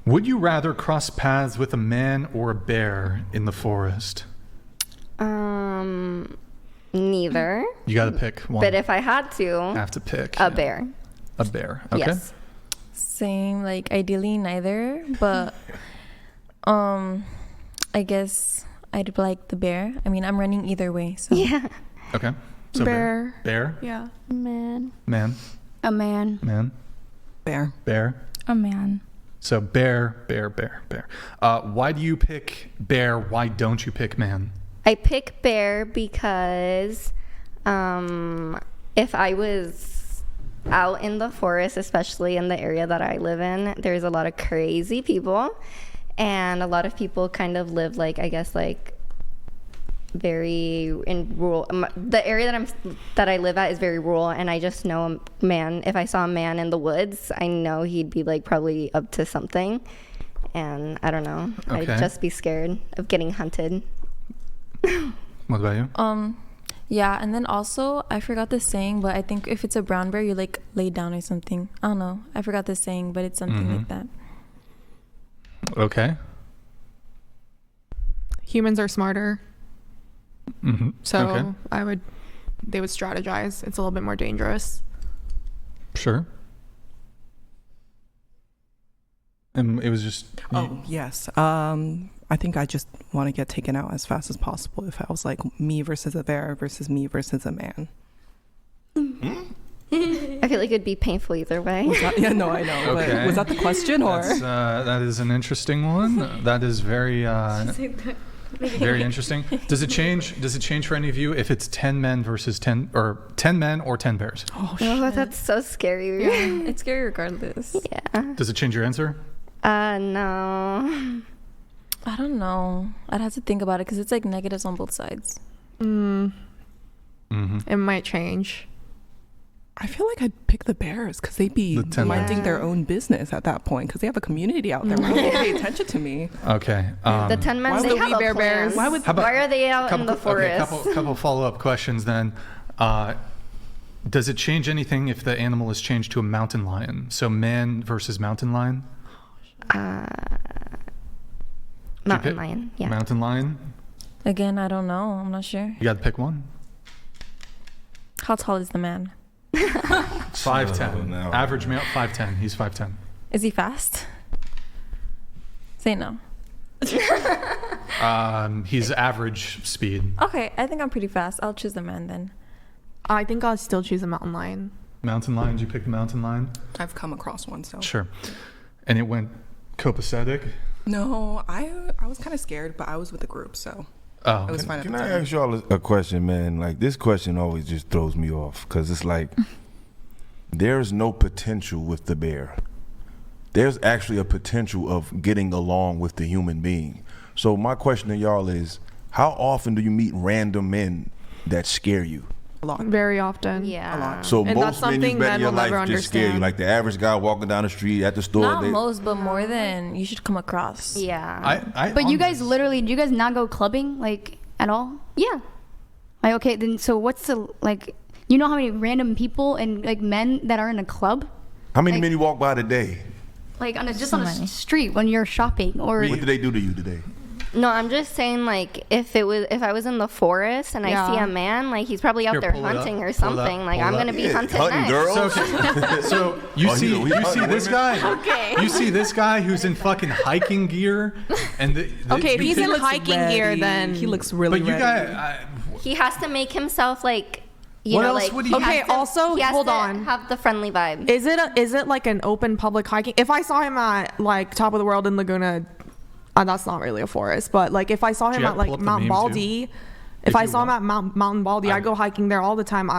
Would you rather cross paths with a man or a bear in the forest? Neither. You got to pick one. But if I had to, have to pick a bear. A bear. Okay. Yes. Same. Like ideally neither, but I guess I'd like the bear. I mean, I'm running either way. So Yeah. Okay. So Bear. Bear. Yeah. Man. Man. A man. Man. Bear. Bear. A man. So bear. Why do you pick bear? Why don't you pick man? I pick bear because if I was out in the forest, especially in the area that I live in, there's a lot of crazy people, and a lot of people kind of live like, I guess, like very in rural. The area that I live at is very rural, and I just know a man. If I saw a man in the woods, I know he'd be like probably up to something, and I don't know. Okay. I'd just be scared of getting hunted. What about you? yeah, and then also I forgot the saying, but I think if it's a brown bear, you like lay down or something. I don't know. I forgot the saying, but it's something like that. Okay. Humans are smarter. Mm-hmm. So Okay. they would strategize. It's a little bit more dangerous. Sure. And it was just. Oh, yes. I think I just want to get taken out as fast as possible if I was like me versus a bear versus me versus a man. I feel like it'd be painful either way. Yeah, no, I know. Okay. But was that the question or? That is an interesting one. That is very very interesting. Does it change for any of you if it's 10 men versus 10 or 10 men or 10 bears? Oh, Oh, that's so scary. It's scary regardless. Yeah. Does it change your answer? No. I don't know. I'd have to think about it because it's like negatives on both sides. Mm-hmm. It might change. I feel like I'd pick the bears because they'd be The 10 minding bears. their own business at that point because they have a community out there. Why would they pay attention to me? Okay. The 10 men, why they would have we a bear plan. bears? Why would- How about- Why are they out in the forest? Okay, couple follow-up questions then. Does it change anything if the animal is changed to a mountain lion? So man versus mountain lion? Mountain lion, yeah. Mountain lion? Again, I don't know. I'm not sure. You got to pick one. How tall is the man? 5'10". now. Average male, 5'10". He's 5'10". Is he fast? Say no. He's average speed. Okay, I think I'm pretty fast. I'll choose the man then. I think I'll still choose a mountain lion. Mountain lion, did you pick the mountain lion? I've come across one, so. Sure. And it went copacetic? No, I was kind of scared, but I was with the group, so Oh, it was okay. fine at Can the I time. ask y'all a question, man? Like, this question always just throws me off because it's like there's no potential with the bear. There's actually a potential of getting along with the human being. So my question to y'all is, how often do you meet random men that scare you? A lot. Very often. Yeah. So And that's most men something you've met in men your will life never just scare you. understand. Like the average guy walking down the street at the store. Not they- most, but more than you should come across. Yeah. But you guys honest- literally, do you guys not go clubbing like at all? Yeah. Like, okay, then so what's the, like, you know how many random people and like men that are in a club? How many like- men you walk by today? Like on a, just So on a many. street when you're shopping or What did they do to you today? No, I'm just saying, like, if I was in the forest and I see Yeah. a man, like, he's probably out Here, there pull it up, hunting or pull it up, something. Like, pull it I'm up. gonna be hunted hunting next. girls? So you Oh, see we you hunting see this women? guy? Okay. You see this guy who's in fucking hiking gear, and Okay, if he's in looks hiking gear, ready. then He looks really but you ready. guys, He has to make himself like, you What know, else like. would he Okay, has to- also, he has hold to on. Have the friendly vibe. Is it like an open public hiking? If I saw him at like Top of the World in Laguna, that's not really a forest, but like if I saw him Yeah, at pull like up the Mount meme, Baldy, too. if If I you saw him want. at Mountain Baldy, I go hiking there all the time.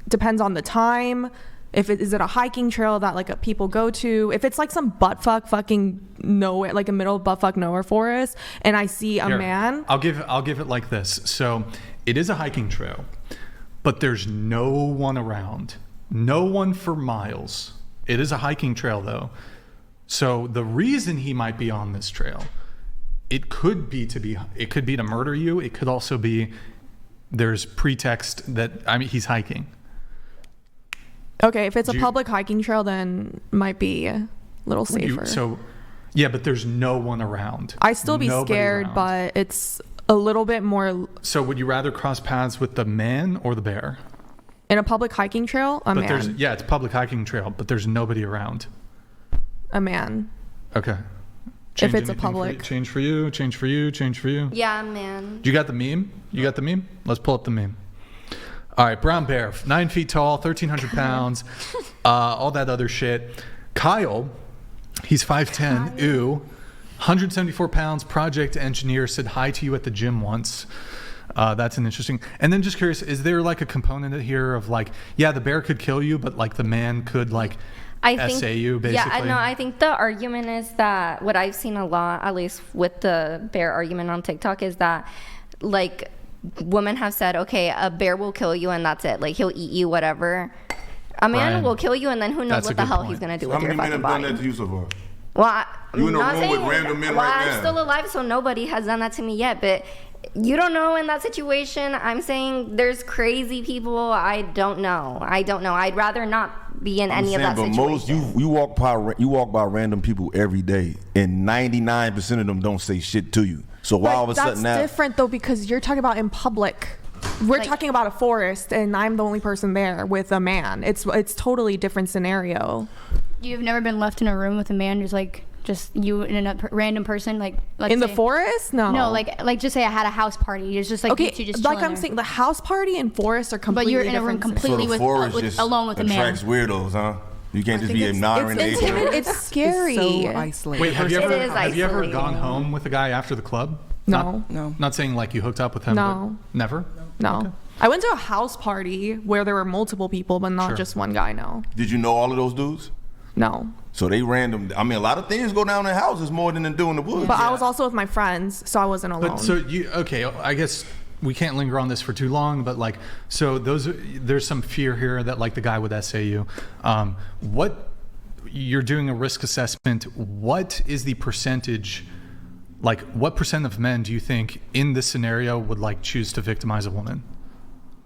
Depends on the time. If is it a hiking trail that like people go to? If it's like some fucking nowhere, like a middle of buttfuck nowhere forest, and I see a Here, man, I'll give it like this. So it is a hiking trail, but there's no one around, no one for miles. It is a hiking trail though, so the reason he might be on this trail, it could be to murder you. It could also be there's pretext that he's hiking. okay, if it's a Do you- public hiking trail, then might be little Would you- safer. so, yeah, but there's no one around. I'd still be Nobody scared, around. but it's a little bit more So would you rather cross paths with the man or the bear? in a public hiking trail. A But there's man. it's public hiking trail, but there's nobody around. A man. Okay. If it's a anything for public. you? Change for you. Change for you. Change for you. Yeah, man. You got the meme? You got the meme? Let's pull up the meme. All right, brown bear, 9 feet tall, 1,300 pounds, all that other shit. Kyle, he's 5'10", 174 pounds, project engineer, said hi to you at the gym once. That's an interesting. And then just curious, is there like a component here of like, yeah, the bear could kill you, but like the man could like SA you basically? Yeah, no, I think the argument is that what I've seen a lot, at least with the bear argument on TikTok, is that like women have said, okay, a bear will kill you and that's it. Like he'll eat you, whatever. A man Brian, will kill you and then who knows that's a what the good hell point. he's gonna do How with your many men fucking have done body. that to you so far? Well, You in a I'm not room with saying- random men well, right I'm now. still alive, so nobody has done that to me yet. But you don't know in that situation. I'm saying there's crazy people. I don't know. I'd rather not be in any of that but situation. most you walk by random people every day, and 99% of them don't say shit to you. So why all of a That's sudden now? different though, because you're talking about in public. We're Like- talking about a forest, and I'm the only person there with a man. It's totally different scenario. You've never been left in a room with a man, just you and a random person, like let's In the say- forest? No. No, like just say I had a house party. It's just like Okay, you two just like chilling I'm there. saying, the house party and forest are completely you're in a room different completely so the with- forest just alone with a man. attracts weirdos, huh? You can't just think be it's- admiring it's nature. intimate. It's scary. It's so isolated. Wait, have you It ever is have you ever isolating. gone home with a guy after the club? No. No. Not saying like you hooked up with him. No. But never. No. Okay. I went to a house party where there were multiple people, but not Sure. just one guy. No. Did you know all of those dudes? No. So they random. I mean, a lot of things go down in houses more than they do in the woods. But I was also with my friends, so I wasn't alone. But so you okay? I guess we can't linger on this for too long. But like, so there's some fear here that like the guy would SA you. What you're doing a risk assessment. What is the percentage? Like, what percent of men do you think in this scenario would like choose to victimize a woman?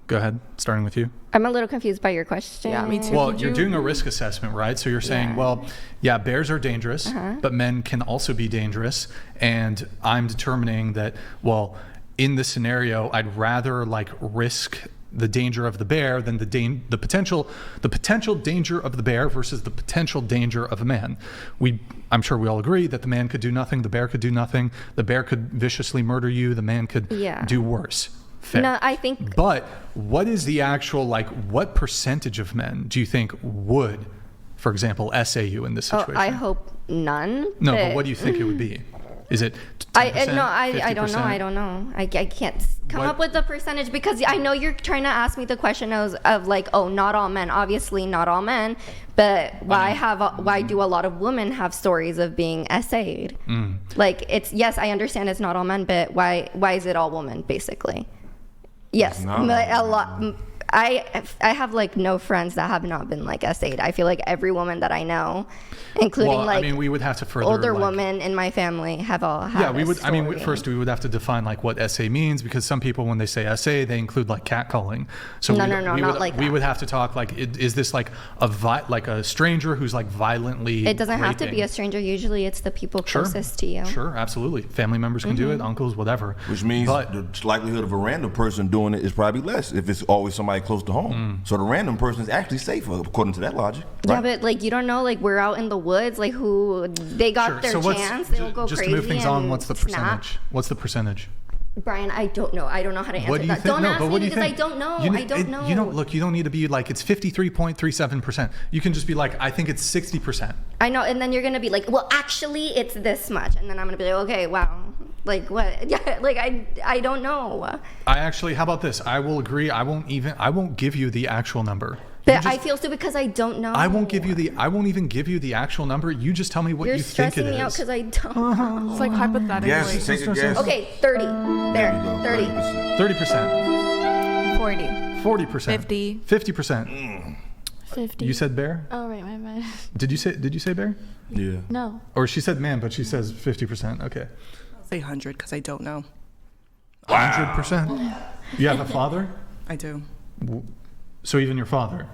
Go ahead, starting with you. I'm a little confused by your question. Yeah, me too. Well, Could you're you- doing a risk assessment, right? So you're saying, Yeah. well, yeah, bears are dangerous, Uh-huh. but men can also be dangerous. And I'm determining that, well, in this scenario, I'd rather like risk the danger of the bear than the potential danger of the bear versus the potential danger of a man. I'm sure we all agree that the man could do nothing, the bear could do nothing, the bear could viciously murder you, the man could Yeah. do worse. Fair. No, I think But what is the actual, like, what percentage of men do you think would, for example, SA you in this situation? I hope none. No, but what do you think it would be? Is it 10%, I don't know. I 50%? don't know. I can't come What- up with the percentage because I know you're trying to ask me the question of like, oh, not all men. Obviously, not all men. But why do a lot of women have stories of being SA'd? Mm. Like it's yes, I understand it's not all men, but why is it all women basically? Yes, not but all a lot. I have like no friends that have not been like SA'd. I feel like every woman that I know, including Well, like I mean, we would have to further older like, women in my family have all had Yeah, we a would. I mean, story. first we would have to define like what SA means because some people, when they say SA, they include like catcalling. So No, we, no, we not would, like we that. would have to talk like, is this like a stranger who's like violently? It doesn't have to be raping? a stranger. Usually, it's the people Sure. closest to you. Sure, absolutely. Family members can do it, uncles, whatever. Which means But- the likelihood of a random person doing it is probably less if it's always somebody close to home. So the random person is actually safer according to that logic. Yeah, right? but like you don't know, like we're out in the woods, like who they got Sure. their So what's chance, they'll go just crazy. to move things on? and What's the snap. percentage? What's the percentage? Brian, I don't know. I don't know how to answer What do you that. think? Don't No, ask but me what do you because think? I don't know. I don't know. You don't look. You don't need to be like it's 53.37%. You can just be like, I think it's 60%. I know, and then you're gonna be like, well, actually, it's this much, and then I'm gonna be like, okay, wow, like what? Yeah, like I don't know. I actually, how about this? I will agree. I won't give you the actual number. But You just- I feel stupid because I don't know. I won't even give you the actual number. You just tell me what You're you think it stressing me out is. because I don't know. It's like hypothetically. Yes, take a guess. Okay, 30. There, you go, 30. 30%. 30%, 40. 40%, 50. 50%. 50. You said bear? Oh, right, my bad. Did you say bear? Yeah. No. Or she said man, but she says 50%. Okay. I'll say 100 because I don't know. 100%. You have a father? I do. So even your father?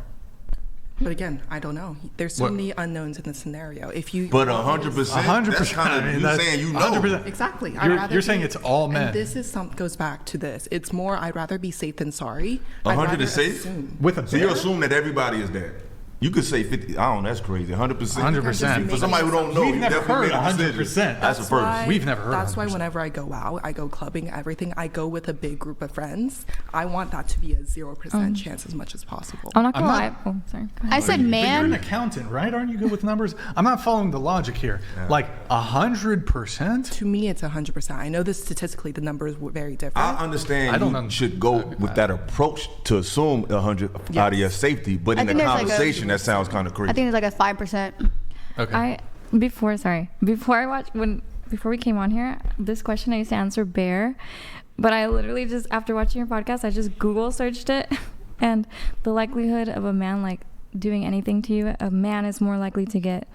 But again, I don't know. There's so What? many unknowns in the scenario. If you But 100%. 100%. That's kind I mean, of you that's saying you know. 100%. Exactly. You're saying it's all men. And this is goes back to this. It's more, I'd rather be safe than sorry. 100 is safe? With a So you bear? assume that everybody is that. You could say 50. I don't know. That's crazy. 100%. 100%. For somebody who don't know, We've you never definitely heard made a decision. 100%. That's a first. We've never heard That's why 100%. whenever I go out, I go clubbing, everything, I go with a big group of friends. I want that to be a 0% chance as much as possible. I'm not gonna I'm lie. not- Oh, sorry. Go I ahead. said But you're an man. accountant, right? Aren't you good with numbers? I'm not following the logic here. Like 100%? To me, it's 100%. I know that statistically the numbers were very different. I understand I don't you know. should go with that approach to assume 100 out of your safety, but I in a think there's like a- conversation, that sounds kind of crazy. I think it's like a 5%. Okay. Before we came on here, this question I used to answer bear, but I literally just, after watching your podcast, I just Google searched it, and the likelihood of a man like doing anything to you, a man is more likely to get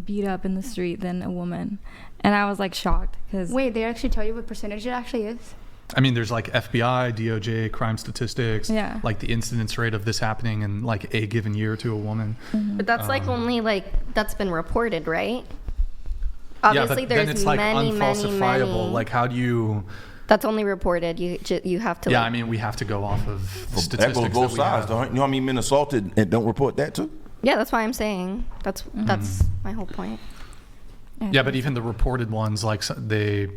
beat up in the street than a woman. And I was like shocked because Wait, they actually tell you what percentage it actually is? I mean, there's like FBI, DOJ, crime statistics, Yeah. like the incidence rate of this happening in like a given year to a woman. But that's like only like that's been reported, right? Yeah, Obviously, but then there's it's like many, unfalsifiable. many. Like, how do you? That's only reported. You have to. Yeah, like, I mean, we have to go off of the that statistics goes both we sides. have. You know how many men assaulted and don't report that too? yeah, that's why I'm saying that's my whole point. Yeah, but even the reported ones, like they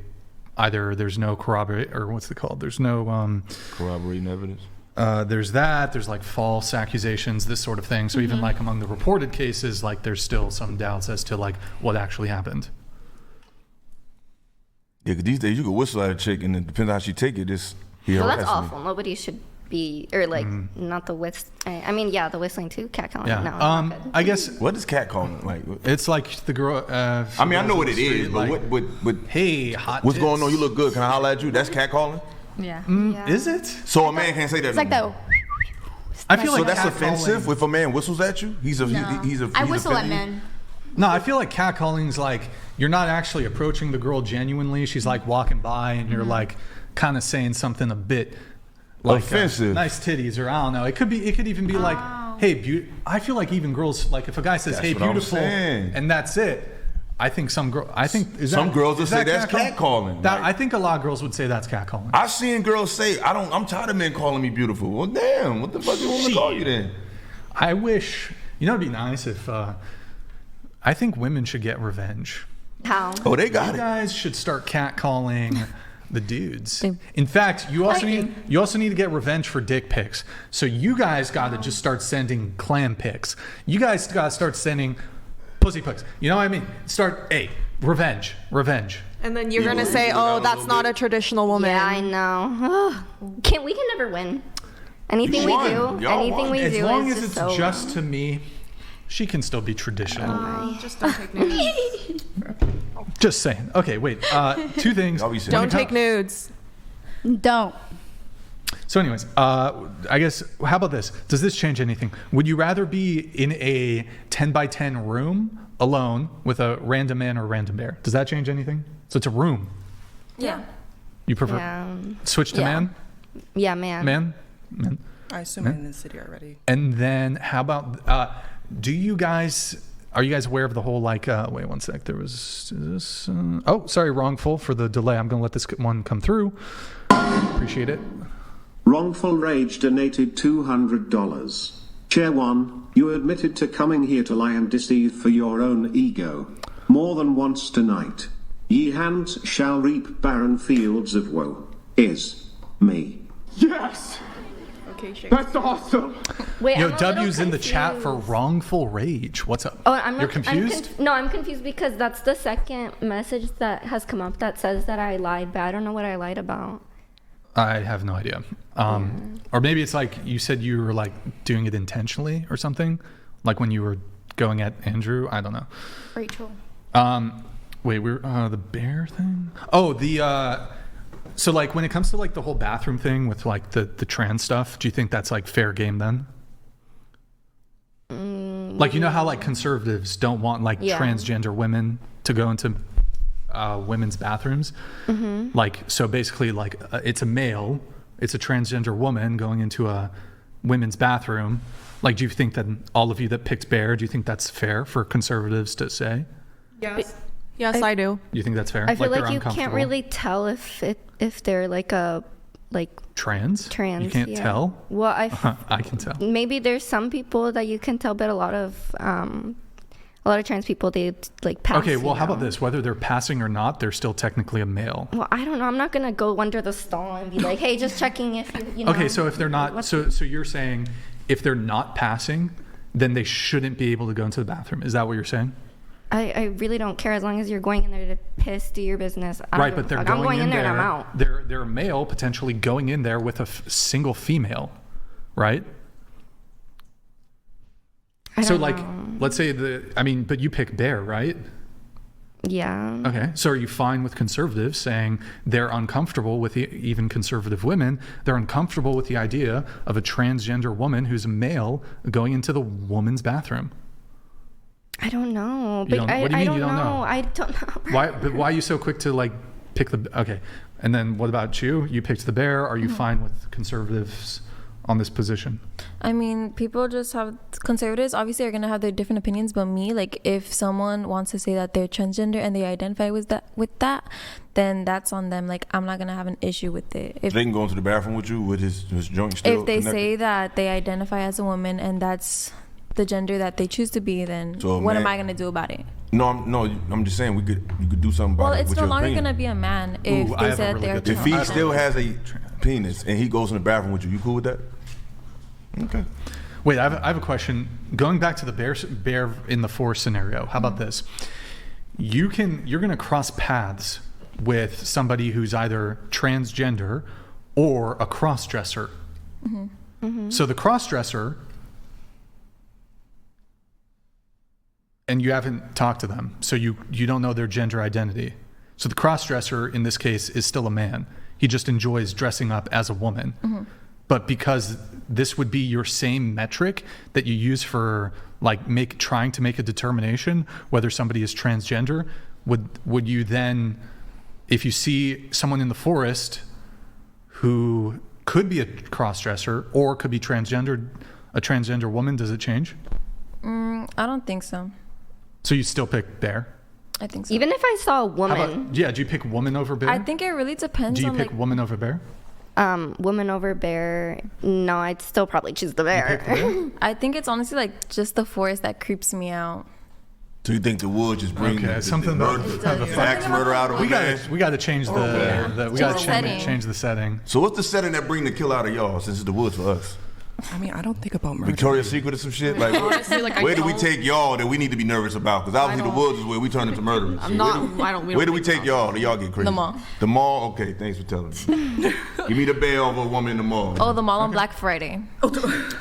either there's no corroborate or what's it called? There's no Corroborating evidence. there's that. There's like false accusations, this sort of thing. So even like among the reported cases, like there's still some doubts as to like what actually happened. Yeah, 'cause these days you can whistle at a chick, and it depends on how she take it. It's Well, that's awful. Nobody should be or like not the whist. I mean, yeah, the whistling too. Catcalling. Yeah. No, not good. I guess What is cat calling like? it's like the girl. I mean, I know what it is, but like, what Hey, hot. what's going on? tits. You look good. Can I holler at you? That's cat calling. yeah. Yeah. Is it? So a man can't say that. It's like no more. the. I feel So like that's catcalling- offensive if a man whistles at you. He's a he's I whistle at offending you? men. No, I feel like catcalling's like you're not actually approaching the girl genuinely. She's like walking by and you're like kind of saying something a bit like Offensive. nice titties, or I don't know. It could even be like, hey, I feel like even girls, like if a guy says, That's hey, what I'm beautiful, saying. and that's it. I think some girls Girls will say that's catcalling. That, Like- I think a lot of girls would say that's catcalling. I've seen girls say, I'm tired of men calling me beautiful. Well, damn, what the fuck you want me to call you then? I wish, it'd be nice if, I think women should get revenge. How? Oh, they You got it. guys should start catcalling the dudes. They- In fact, you also need to get revenge for dick pics. So you guys got to just start sending clam pics. You guys got to start sending pussy pics. You know what I mean? Revenge. And then you're You gonna will say, ease it out "Oh, a that's little not bit. a traditional woman." Yeah, I know. We can never win. Anything You we won. do, Y'all anything won. we As do long is as it's so just to me, she can still be traditional. Just don't take nudes. Just saying. Okay, wait. Two things. Y'all be saying- Don't take nudes. Don't. So, anyways, I guess, how about this? Does this change anything? Would you rather be in a 10 by 10 room alone with a random man or random bear? Does that change anything? So it's a room. Yeah. You prefer Yeah. switch to Yeah. man? Yeah, man. Man? I assume I'm in the city already. And then how about, are you guys aware of the whole wait 1 sec, there was this, sorry, wrongful for the delay. I'm going to let this one come through. Appreciate it. Wrongful Rage donated $200. Chair 1, you admitted to coming here to lie and deceive for your own ego. More than once tonight. Ye hands shall reap barren fields of woe. Is me. Yes! Okay, Shake. That's awesome! Wait, Yo, I'm a little W's in the chat for confused. wrongful rage. What's up? Oh, I'm not. You're confused? I'm confused because that's the second message that has come up that says that I lied, but I don't know what I lied about. I have no idea. Or maybe it's like you said you were like doing it intentionally or something, like when you were going at Andrew. I don't know. Rachel. Wait, we're the bear thing. Oh, so like when it comes to like the whole bathroom thing with like the trans stuff, do you think that's like fair game then? Like, you know how like conservatives don't want like Yeah. transgender women to go into women's bathrooms? Like, so basically like it's a male, it's a transgender woman going into a women's bathroom. Like, do you think that all of you that picked bear, do you think that's fair for conservatives to say? Yes, I do. You think that's fair? I feel like they're you can't uncomfortable? really tell if they're like a Trans? trans. You can't yeah. tell? Well, I can tell. maybe there's some people that you can tell, but a lot of trans people, they like pass. Okay, well, you how about know? this? Whether they're passing or not, they're still technically a male. Well, I don't know. I'm not gonna go under the stall and be like, "Hey, just checking if you know." Okay, so if they're not, so you're saying if they're not passing, then they shouldn't be able to go into the bathroom. Is that what you're saying? I really don't care as long as you're going in there to piss, do your business. I don't Right, give a but they're fuck. I'm going in there there. and I'm out. They're a male potentially going in there with a single female, right? I So don't like, know. let's say but you pick bear, right? Yeah. Okay, so are you fine with conservatives saying they're uncomfortable with even conservative women? They're uncomfortable with the idea of a transgender woman who's a male going into the woman's bathroom. I don't know. You But don't- what do you I mean don't you don't know? I don't know. Why are you so quick to like pick the? Okay, and then what about you? You picked the bear. Are you fine with conservatives on this position? I mean, people just have conservatives obviously are gonna have their different opinions, but me, like, if someone wants to say that they're transgender and they identify with that, then that's on them. Like, I'm not gonna have an issue with it. If They can go into the bathroom with you with his joint still if they connected? say that they identify as a woman and that's the gender that they choose to be, then So a what am man- I gonna do about it? No, I'm just saying you could do something about Well, it it's with no your longer opinion. gonna be a man if Ooh, I they have a said really they're good If he transgender. still has a penis and he goes in the bathroom with you, you cool with that? Okay. Wait, I have a question. Going back to the bear in the forest scenario, how about this? You're going to cross paths with somebody who's either transgender or a cross-dresser. So the cross-dresser, and you haven't talked to them, so you don't know their gender identity. So the cross-dresser in this case is still a man. He just enjoys dressing up as a woman. But because this would be your same metric that you use for like trying to make a determination whether somebody is transgender, would you then, if you see someone in the forest who could be a cross-dresser or could be a transgender woman, does it change? I don't think so. So you still pick bear? I think so. Even if I saw a How woman, about, do you pick woman over bear? I think it really depends Do you on pick like woman over bear? woman over bear, no, I'd still probably choose the You pick bear. bear? I think it's honestly like just the forest that creeps me out. So you think the wood just brings Okay, something the about axe murder out of a man? we got to change the we got to setting. change the setting. So what's the setting that bring the kill out of y'all since it's the woods for us? I mean, I don't think about murder. Victoria's Secret or some shit? Like, Honestly, like, I where do we don't- take y'all that we need to be nervous about? Because obviously the don't- woods is where we turn into murderers. I'm not. I don't. Where do we take y'all that y'all get crazy? The mall. The mall? Okay, thanks for telling me. Give me the bear over a woman in the mall. Oh, the mall on Black Friday.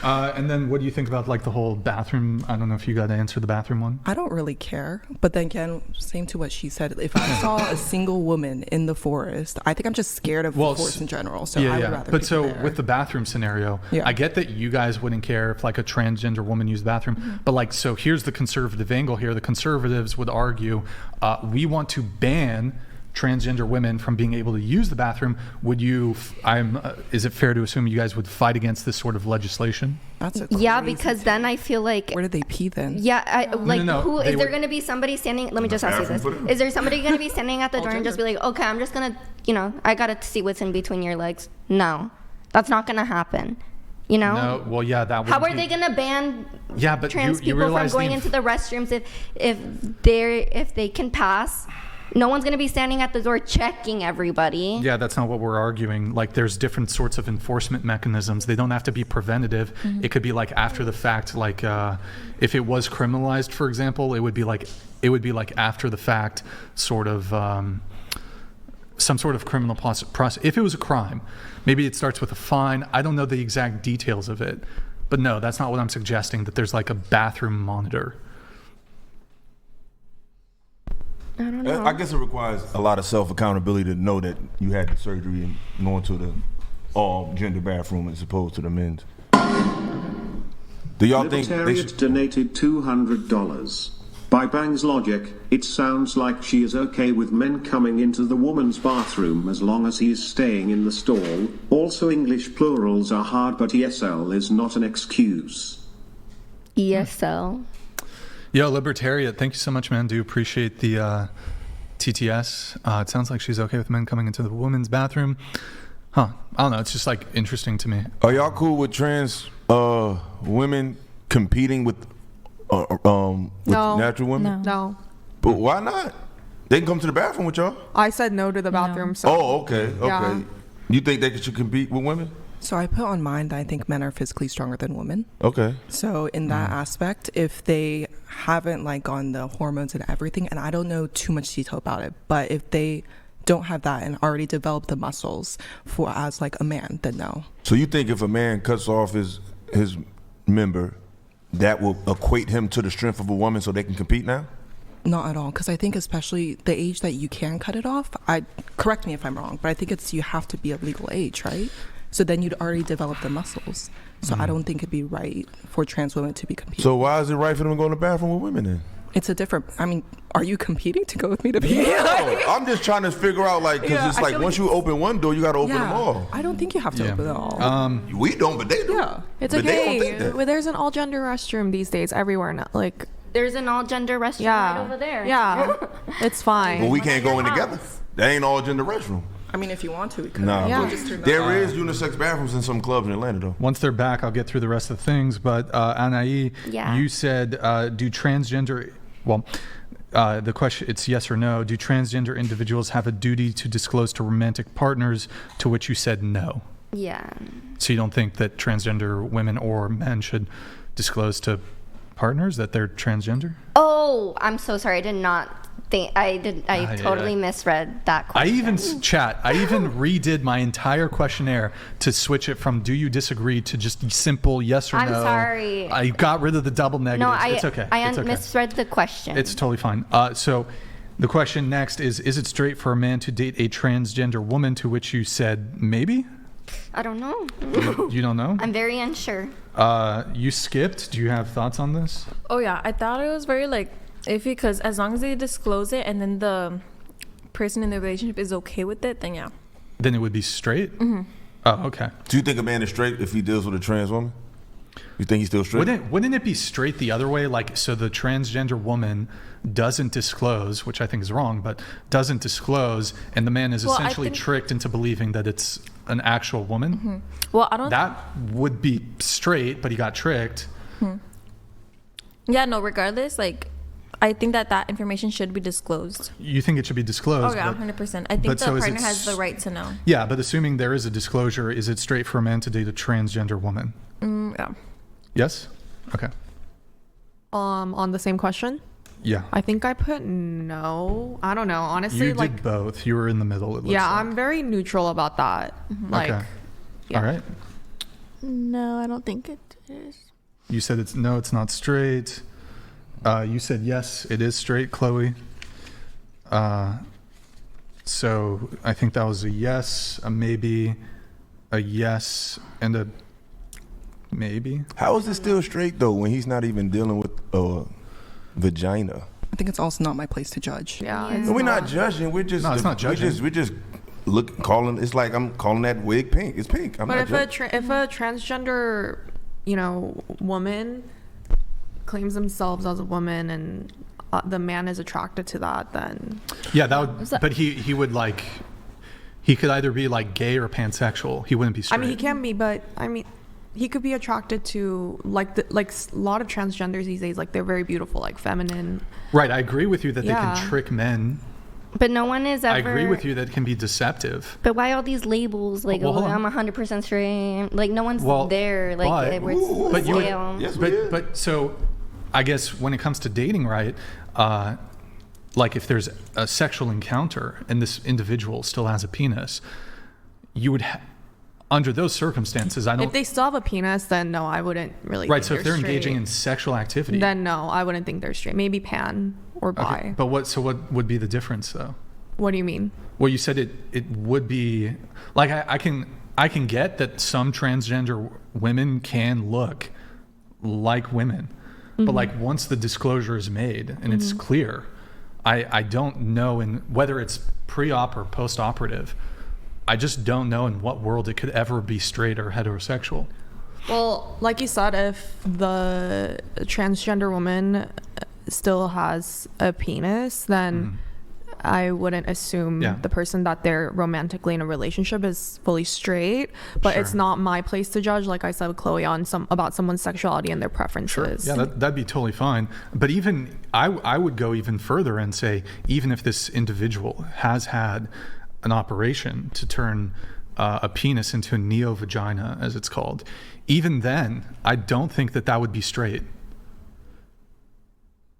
And then what do you think about like the whole bathroom? I don't know if you got to answer the bathroom one. I don't really care. But then again, same to what she said. If I saw a single woman in the forest, I think I'm just scared of Well, the forest in general. So yeah, I would yeah. rather But pick so the bear. with the bathroom scenario, Yeah. I get that you guys wouldn't care if like a transgender woman used the bathroom, but like, so here's the conservative angle here. The conservatives would argue, we want to ban transgender women from being able to use the bathroom. Would you? Is it fair to assume you guys would fight against this sort of legislation? That's a Yeah, crazy because take. then I feel like Where did they pee then? yeah, like no, who they is there would- going to be somebody standing? Let me just ask you this: bathroom, put it- is there somebody going to be standing at the door and just be like, okay, I'm just gonna, I gotta see what's in between your legs? No, that's not gonna happen. No. Well, yeah, that would. How are they gonna ban Yeah, but trans you people from realize going into the restrooms if they can pass? No one's gonna be standing at the door checking everybody. Yeah, that's not what we're arguing. Like, there's different sorts of enforcement mechanisms. They don't have to be preventative. It could be like after the fact. Like, if it was criminalized, for example, it would be like after the fact, sort of some sort of criminal process. If it was a crime, maybe it starts with a fine. I don't know the exact details of it, but no, that's not what I'm suggesting. That there's like a bathroom monitor. I don't know. I guess it requires a lot of self-accountability to know that you had the surgery and going to the all-gender bathroom as opposed to the men's. Do y'all think they Libertariat should... donated $200. By Bang's logic, it sounds like she is okay with men coming into the woman's bathroom as long as he is staying in the stall. Also, English plurals are hard, but ESL is not an excuse. ESL. Yo, Libertarian, thank you so much, man. Do appreciate the TTS. It sounds like she's okay with men coming into the women's bathroom. Huh. I don't know. It's just like interesting to me. Are y'all cool with trans women competing with No. natural women? No. But why not? They can come to the bathroom with y'all. I said no to the bathroom. So Oh, okay. Yeah. You think they should compete with women? So I put on mine that I think men are physically stronger than women. Okay. So in that aspect, if they haven't like gone the hormones and everything, and I don't know too much detail about it, but if they don't have that and already developed the muscles for as like a man, then no. So you think if a man cuts off his member, that will equate him to the strength of a woman so they can compete now? Not at all, because I think especially the age that you can cut it off, correct me if I'm wrong, but I think it's you have to be of legal age, right? So then you'd already develop the muscles. So I don't think it'd be right for trans women to be competing. So why is it right for them to go in the bathroom with women then? It's a different, I mean, are you competing to go with me to be? No, I'm just trying to figure out, like, because it's like once you open one door, you got to open them all. I don't think you have to open them all. We don't, but they do. Yeah. it's But they don't okay. think that. Well, there's an all gender restroom these days everywhere now. Like, There's an all gender restroom yeah, right over there. Yeah, it's fine. But we can't go in together. That ain't all gender restroom. I mean, if you want to, we could. Nah, Yeah. but there is unisex bathrooms in some clubs in Atlanta, though. Once they're back, I'll get through the rest of the things. But Anaí, Yeah. you said, do transgender, well, the question, it's yes or no. Do transgender individuals have a duty to disclose to romantic partners, to which you said no? Yeah. So you don't think that transgender women or men should disclose to partners that they're transgender? Oh, I'm so sorry. I did not think I totally yeah. misread that I question. even redid my entire questionnaire to switch it from do you disagree to just simple yes or I'm no. sorry. I got rid of the double negatives. No, It's okay. I It's okay. misread the question. It's totally fine. So the question next is it straight for a man to date a transgender woman, to which you said maybe? I don't know. You don't know? I'm very unsure. You skipped. Do you have thoughts on this? Oh yeah, I thought it was very like iffy because as long as they disclose it and then the person in the relationship is okay with it, then yeah. Then it would be straight? Mm-hmm. Oh, okay. Do you think a man is straight if he deals with a trans woman? You think he's still straight? Wouldn't it be straight the other way? Like, so the transgender woman doesn't disclose, which I think is wrong, but doesn't disclose, and the man is Well, I essentially think- tricked into believing that it's an actual woman. Mm-hmm. Well, I don't. That would be straight, but he got tricked. Yeah, no. Regardless, like, I think that information should be disclosed. You think it should be disclosed? Oh yeah, but- 100%. I think but the so is partner it has the right to know. Yeah, but assuming there is a disclosure, is it straight for a man to date a transgender woman? Yeah. Yes? Okay. On the same question, Yeah. I think I put no. I don't know. Honestly, You like, did both. You were in the middle. It looks yeah, like. I'm very neutral about that. Like, Okay. yeah. All right. No, I don't think it is. You said it's not straight. You said yes, it is straight, Chloe. So I think that was a yes, a maybe, a yes, and a maybe. How is it still straight, though, when he's not even dealing with a vagina? I think it's also not my place to judge. Yeah, And we're not judging. We're just No, it's not judging. We're just calling. It's like I'm calling that wig pink. It's pink. I'm But not if judging. if a transgender, woman claims themselves as a woman and the man is attracted to that, then Yeah, that would. But he would like. He could either be like gay or pansexual. He wouldn't be straight. I mean he can be, but I mean he could be attracted to like a lot of transgenders these days. Like they're very beautiful, like feminine. Right, I agree with you that they Yeah. can trick men. But no one is ever. I agree with you that it can be deceptive. But why all these labels? Like, Well, hold on. I'm 100% straight. Like, no one's Well, there. Like, but- where it's but you would- scale. Yes, we did. But so, I guess when it comes to dating, right? Like if there's a sexual encounter and this individual still has a penis, you would, under those circumstances, I don't. If they still have a penis, then no, I wouldn't really. Right. think So if they're straight. engaging in sexual activity, then no, I wouldn't think they're straight. Maybe pan or bi. okay. But what? So what would be the difference, though? What do you mean? Well, you said it would be like I can get that some transgender women can look like women, but like once the disclosure is made and it's clear, I don't know in whether it's pre-op or post-operative. I just don't know in what world it could ever be straight or heterosexual. Well, like you said, if the transgender woman still has a penis, then I wouldn't assume the person that they're romantically in a relationship is fully straight. But it's not my place to judge, like I said with Chloe, on about someone's sexuality and their preferences. Yeah, that'd be totally fine. But even I would go even further and say, even if this individual has had an operation to turn a penis into a neo-vagina, as it's called, even then, I don't think that would be straight.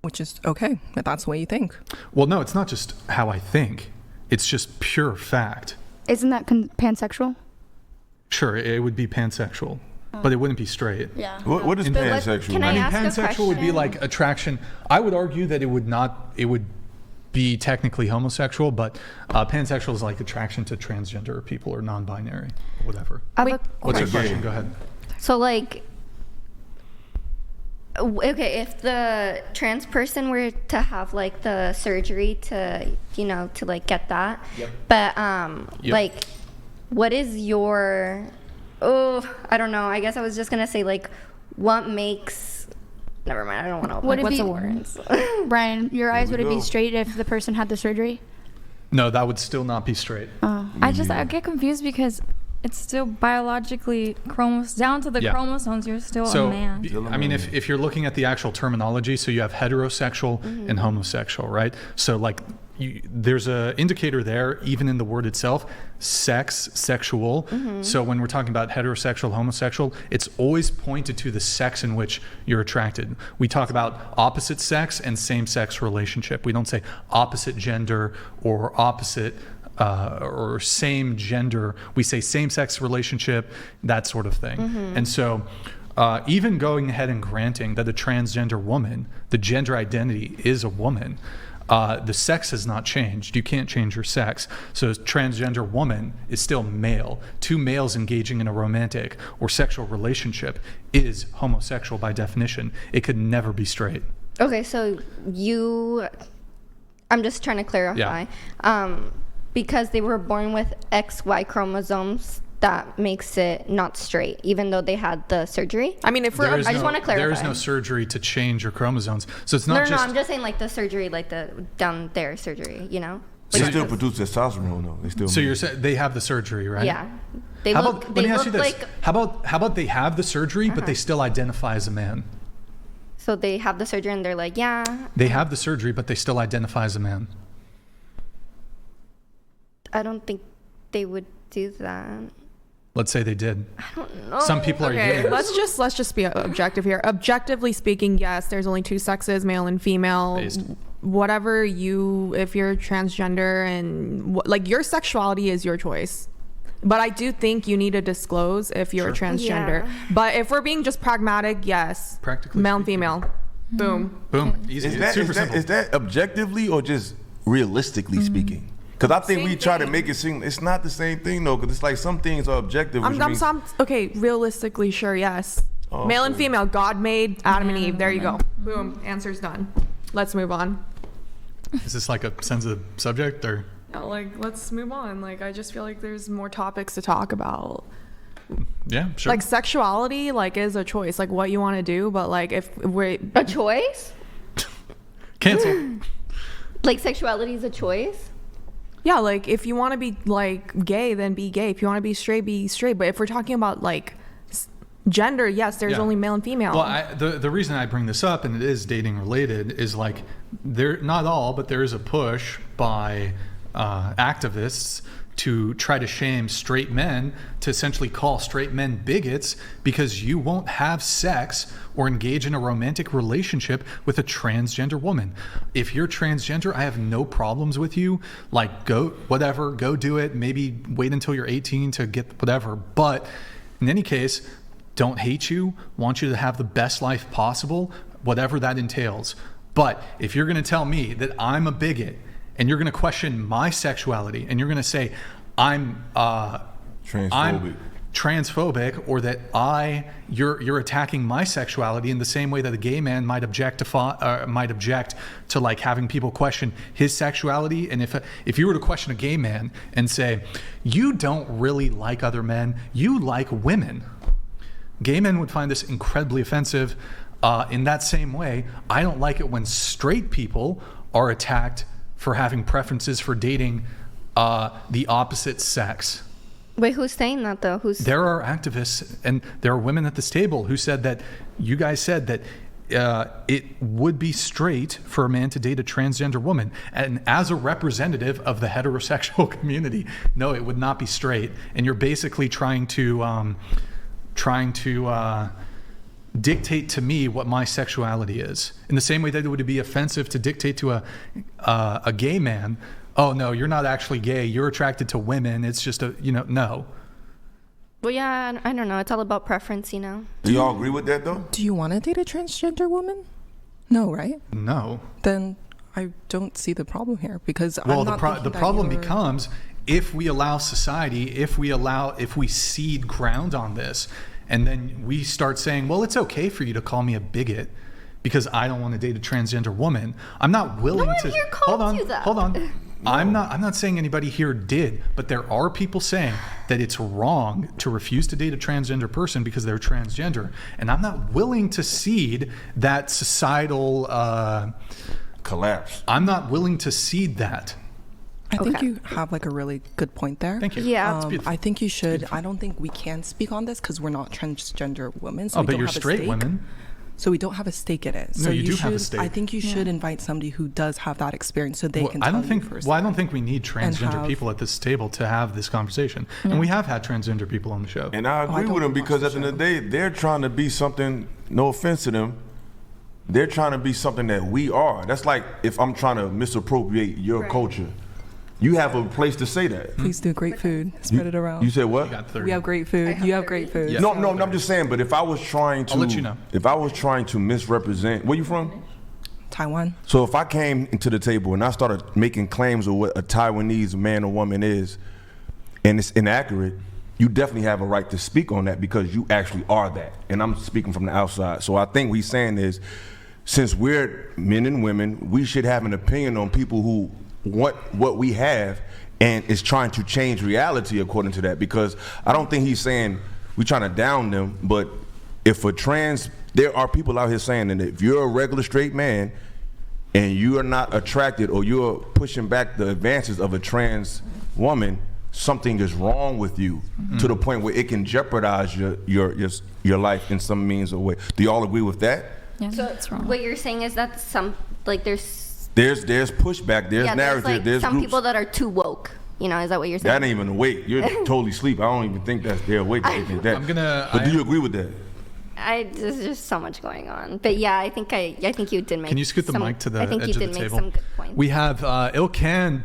Which is okay, if that's the way you think. Well, no, it's not just how I think. It's just pure fact. Isn't that pansexual? Sure, it would be pansexual, but it wouldn't be straight. Yeah. What is pansexual? Can I ask a pansexual would be question? like attraction. I would argue that it would be technically homosexual, but pansexual is like attraction to transgender people or non-binary, whatever. What's your question? Go ahead. So like, okay, if the trans person were to have like the surgery to, to like get that, but like, what is your, I don't know. I guess I was just gonna say like, what makes, never mind. I don't want to. What's the words? Brian, your eyes, would it be straight if the person had the surgery? No, that would still not be straight. I get confused because it's still biologically down to the chromosomes. You're still a man. I mean, if you're looking at the actual terminology, so you have heterosexual and homosexual, right? So like, there's a indicator there, even in the word itself, sexual. So when we're talking about heterosexual, homosexual, it's always pointed to the sex in which you're attracted. We talk about opposite sex and same-sex relationship. We don't say opposite gender or opposite or same gender. We say same-sex relationship, that sort of thing. And so even going ahead and granting that a transgender woman, the gender identity is a woman, the sex has not changed. You can't change your sex. So a transgender woman is still male. Two males engaging in a romantic or sexual relationship is homosexual by definition. It could never be straight. Okay, so I'm just trying to clarify. Because they were born with XY chromosomes, that makes it not straight, even though they had the surgery. I mean, if I just want to clarify. There is no surgery to change your chromosomes. So it's not No, I'm just saying like the surgery, like the down there surgery, They still produce testosterone though. They still. So you're saying they have the surgery, right? Yeah. Let me ask you this. How about they have the surgery, but they still identify as a man? So they have the surgery and they're like, yeah. They have the surgery, but they still identify as a man. I don't think they would do that. Let's say they did. I don't know. Some people are gay. Let's just be objective here. Objectively speaking, yes, there's only two sexes, male and female. Based. Whatever if you're transgender and like your sexuality is your choice. But I do think you need to disclose if you're a transgender. Yeah. But if we're being just pragmatic, yes. Practically male and speaking. female. Boom. Boom. Easy. It's super simple. Is that objectively or just realistically speaking? Because I think we try to make it seem it's not the same thing though. Because it's like some things are objective. Okay, realistically, sure, yes. Male and female, God made Adam and Eve. There you go. Boom. Answer's done. Let's move on. Is this like a sensitive subject or? No, let's move on. I just feel like there's more topics to talk about. Yeah, sure. Sexuality, is a choice, what you want to do. But if we're a choice, cancel. Sexuality is a choice. Yeah, if you want to be gay, then be gay. If you want to be straight, be straight. But if we're talking about gender, yes, there's only male and female. Well, the reason I bring this up, and it is dating related, is there, not all, but there is a push by activists to try to shame straight men, to essentially call straight men bigots because you won't have sex or engage in a romantic relationship with a transgender woman. If you're transgender, I have no problems with you. Go do it. Maybe wait until you're 18 to get whatever. But in any case, don't hate you, want you to have the best life possible, whatever that entails. But if you're going to tell me that I'm a bigot and you're going to question my sexuality and you're going to say I'm transphobic or that you're attacking my sexuality in the same way that a gay man might object to having people question his sexuality. And if you were to question a gay man and say, you don't really like other men, you like women, Gay men would find this incredibly offensive. In that same way, I don't like it when straight people are attacked for having preferences for dating the opposite sex. Wait, who's saying that though? There are activists and there are women at this table who said that you guys said that it would be straight for a man to date a transgender woman. And as a representative of the heterosexual community, no, it would not be straight. And you're basically trying to dictate to me what my sexuality is. In the same way that it would be offensive to dictate to a gay man, oh no, you're not actually gay, you're attracted to women, it's just no. Well, yeah, I don't know. It's all about preference, you know. Do y'all agree with that though? Do you want to date a transgender woman? No, right? No. Then I don't see the problem here because well, I'm not thinking the that problem you're- becomes if we allow society, if we cede ground on this, and then we start saying, well, it's okay for you to call me a bigot because I don't want to date a transgender woman. I'm not willing No one to. here called you that. Hold on. I'm not saying anybody here did, but there are people saying that it's wrong to refuse to date a transgender person because they're transgender, and I'm not willing to cede that societal collapse. I'm not willing to cede that. I think Okay. you have like a really good point there. Thank you. Yeah. It's beautiful. I think you should. I don't think we can speak on this because we're not transgender women. So Oh, we but don't you're have a straight stake. women. So we don't have a stake in it. No, So you do should, have a stake. I think you should invite somebody who does have that experience so they can. I don't tell think. You Well, I don't think we need transgender have- people at this table to have this conversation, and we have had transgender people on the show. And I agree don't with them watch because the at the end of the day, they're trying to be something, no offense to them, they're trying to be something that we are. That's like if I'm trying to misappropriate your culture. You have a place to say that. Please do great food. Spread it around. You said what? You got 30. We have great food. You have great food. Yeah. No, I'm just saying, but if I was trying to, I'll let you know. If I was trying to misrepresent, where you from? Taiwan. So if I came into the table and I started making claims of what a Taiwanese man or woman is, and it's inaccurate, you definitely have a right to speak on that because you actually are that. And I'm speaking from the outside. So I think what he's saying is, since we're men and women, we should have an opinion on people who want what we have and is trying to change reality according to that. Because I don't think he's saying we're trying to down them, but if a trans, there are people out here saying that if you're a regular straight man and you are not attracted or you're pushing back the advances of a trans woman, something is wrong with you to the point where it can jeopardize your life in some means or way. Do y'all agree with that? Yeah, So that's wrong. what you're saying is that There's pushback, there's narrative, there's there's some groups. people that are too woke. You know, is that what you're saying? That ain't even awake. You're totally asleep. I don't even think that's their awake. But do you agree with that? There's just so much going on. But yeah, I think you did make. Can you scoot the some, mic to the I think edge you of did the make table? some good points. We have Ilkan